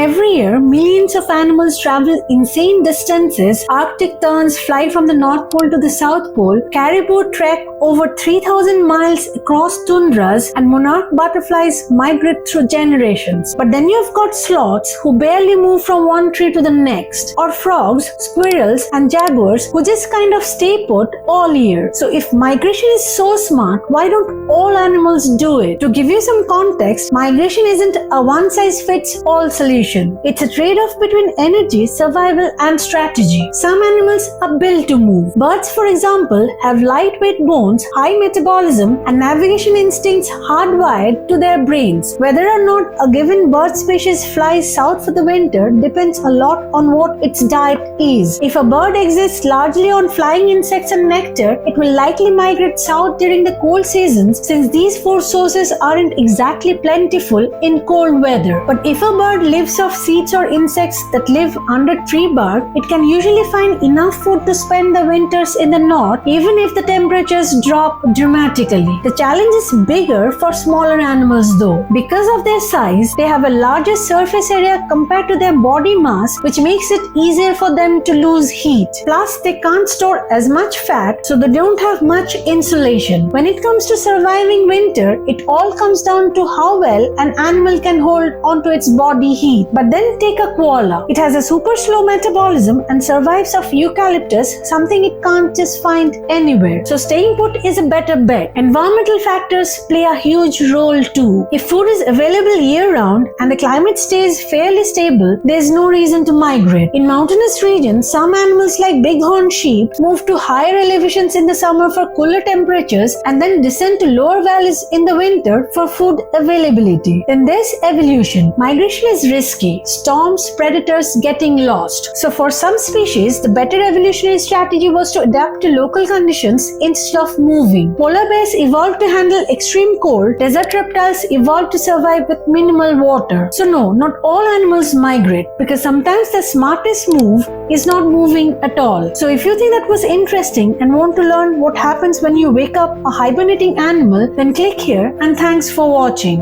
Every year, millions of animals travel insane distances. Arctic terns fly from the North Pole to the South Pole, caribou trek over 3,000 miles across tundras, and monarch butterflies migrate through generations. But then you've got sloths who barely move from one tree to the next, or frogs, squirrels, and jaguars who just kind of stay put all year. So if migration is so smart, why don't all animals do it? To give you some context, migration isn't a one-size-fits-all solution. It's a trade-off between energy, survival, and strategy. Some animals are built to move. Birds, for example, have lightweight bones, high metabolism, and navigation instincts hardwired to their brains. Whether or not a given bird species flies south for the winter depends a lot on what its diet is. If a bird exists largely on flying insects and nectar, it will likely migrate south during the cold seasons, since these food sources aren't exactly plentiful in cold weather. But if a bird lives off seeds or insects that live under tree bark, it can usually find enough food to spend the winters in the north, even if the temperatures drop dramatically. The challenge is bigger for smaller animals though. Because of their size, they have a larger surface area compared to their body mass, which makes it easier for them to lose heat. Plus, they can't store as much fat, so they don't have much insulation. When it comes to surviving winter, it all comes down to how well an animal can hold onto its body heat. But then take a koala. It has a super slow metabolism and survives off eucalyptus, something it can't just find anywhere. So staying put is a better bet. Environmental factors play a huge role too. If food is available year-round and the climate stays fairly stable, there's no reason to migrate. In mountainous regions, some animals like bighorn sheep move to higher elevations in the summer for cooler temperatures and then descend to lower valleys in the winter for food availability. Then there's evolution. Migration is risky. Storms, predators, getting lost. So for some species, the better evolutionary strategy was to adapt to local conditions instead of moving. Polar bears evolved to handle extreme cold. Desert reptiles evolved to survive with minimal water. So no, not all animals migrate, because sometimes the smartest move is not moving at all. So if you think that was interesting and want to learn what happens when you wake up a hibernating animal, then click here, and thanks for watching.